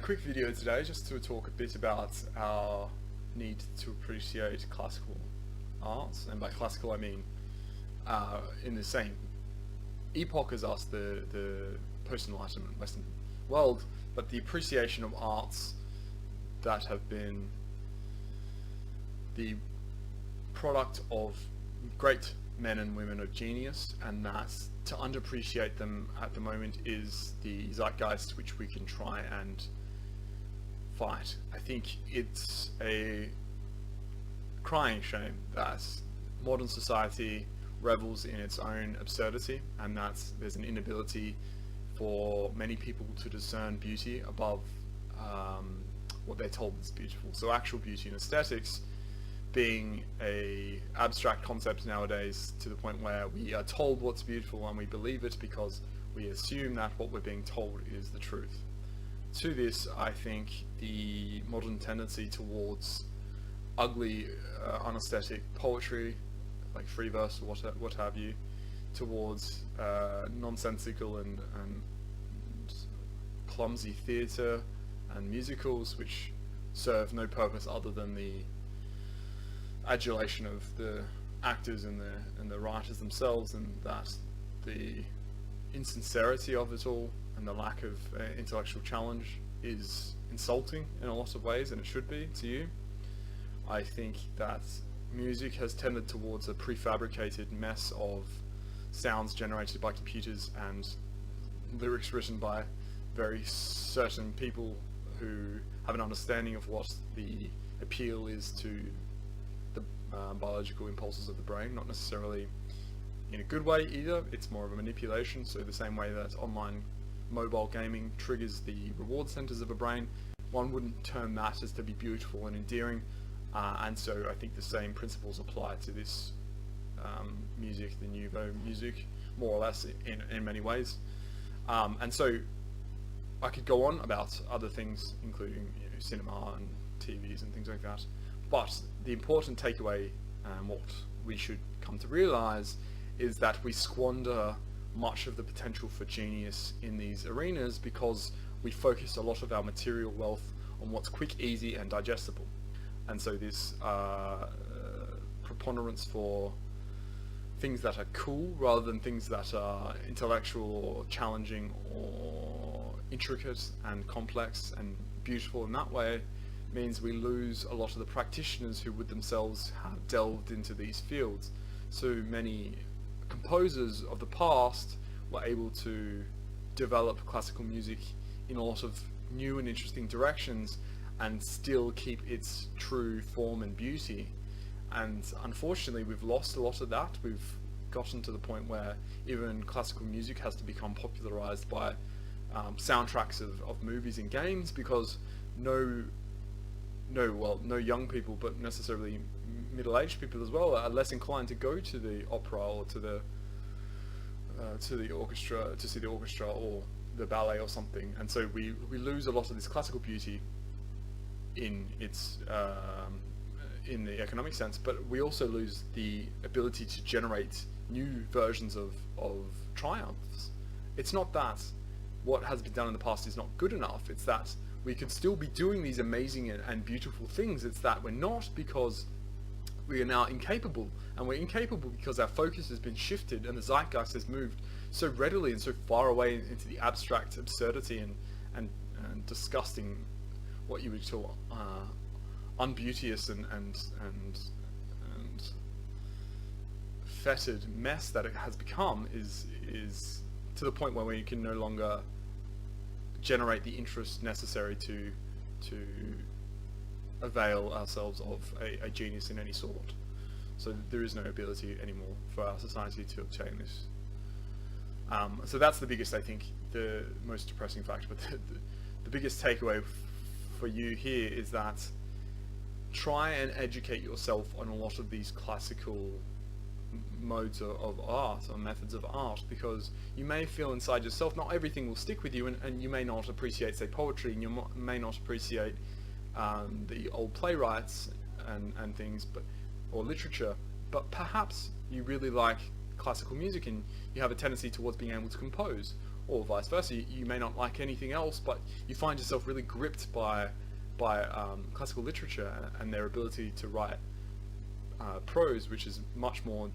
quick video today just to talk a bit about our need to appreciate classical arts, and by classical I mean in the same epoch as us, the post-enlightenment Western world, but the appreciation of arts that have been the product of great men and women of genius, and that to underappreciate them at the moment is the zeitgeist which we can try and fight. I think it's a crying shame that modern society revels in its own absurdity, and that there's an inability for many people to discern beauty above what they're told is beautiful. So actual beauty and aesthetics being a abstract concept nowadays, to the point where we are told what's beautiful and we believe it because we assume that what we're being told is the truth. To this, I think the modern tendency towards ugly, unaesthetic poetry, like free verse or what have you, towards nonsensical and clumsy theatre and musicals which serve no purpose other than the adulation of the actors and the writers themselves, and that the insincerity of it all and the lack of intellectual challenge is insulting in a lot of ways, and it should be to you. I think that music has tended towards a prefabricated mess of sounds generated by computers and lyrics written by very certain people who have an understanding of what the appeal is to the biological impulses of the brain, not necessarily in a good way either. It's more of a manipulation. So the same way that online mobile gaming triggers the reward centers of a brain, one wouldn't term that as to be beautiful and endearing, and so I think the same principles apply to this music, the nouveau music, more or less in many ways. And so I could go on about other things, including cinema and TVs and things like that. But the important takeaway, and what we should come to realize, is that we squander much of the potential for genius in these arenas because we focus a lot of our material wealth on what's quick, easy, and digestible. And so this preponderance for things that are cool rather than things that are intellectual or challenging or intricate and complex and beautiful in that way means we lose a lot of the practitioners who would themselves have delved into these fields. So many composers of the past were able to develop classical music in a lot of new and interesting directions and still keep its true form and beauty. And unfortunately we've lost a lot of that. We've gotten to the point where even classical music has to become popularized by soundtracks of movies and games, because no young people, but necessarily middle-aged people as well, are less inclined to go to the opera or to the orchestra to see the orchestra or the ballet or something. And so we lose a lot of this classical beauty in its in the economic sense, but we also lose the ability to generate new versions of triumphs. It's not that what has been done in the past is not good enough, it's that we could still be doing these amazing and beautiful things. It's that we're not, because we are now incapable, and we're incapable because our focus has been shifted and the zeitgeist has moved so readily and so far away into the abstract absurdity and disgusting, what you would call unbeauteous and fetid mess that it has become, is to the point where we can no longer generate the interest necessary to avail ourselves of a genius in any sort. So there is no ability anymore for our society to obtain this. So that's the biggest, I think, the most depressing fact, but the biggest takeaway for you here is that try and educate yourself on a lot of these classical modes of art or methods of art, because you may feel inside yourself not everything will stick with you, and you may not appreciate, say, poetry, and you may not appreciate the old playwrights and things, or literature, but perhaps you really like classical music and you have a tendency towards being able to compose, or vice versa. You may not like anything else, but you find yourself really gripped by classical literature and their ability to write prose, which is much more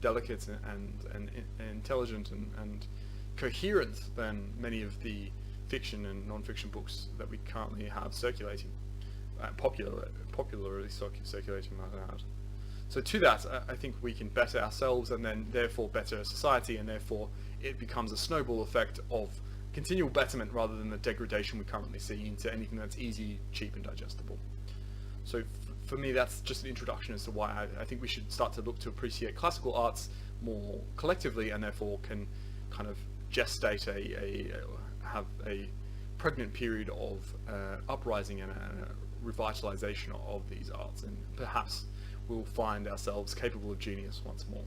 delicate and intelligent and coherent than many of the fiction and non-fiction books that we currently have circulating, popularly circulating, might add. So to that, I think we can better ourselves and then therefore better society, and therefore it becomes a snowball effect of continual betterment rather than the degradation we currently see into anything that's easy, cheap and digestible. So for me, that's just an introduction as to why I think we should start to look to appreciate classical arts more collectively, and therefore can kind of gestate have a pregnant period of uprising and a revitalization of these arts, and perhaps we'll find ourselves capable of genius once more.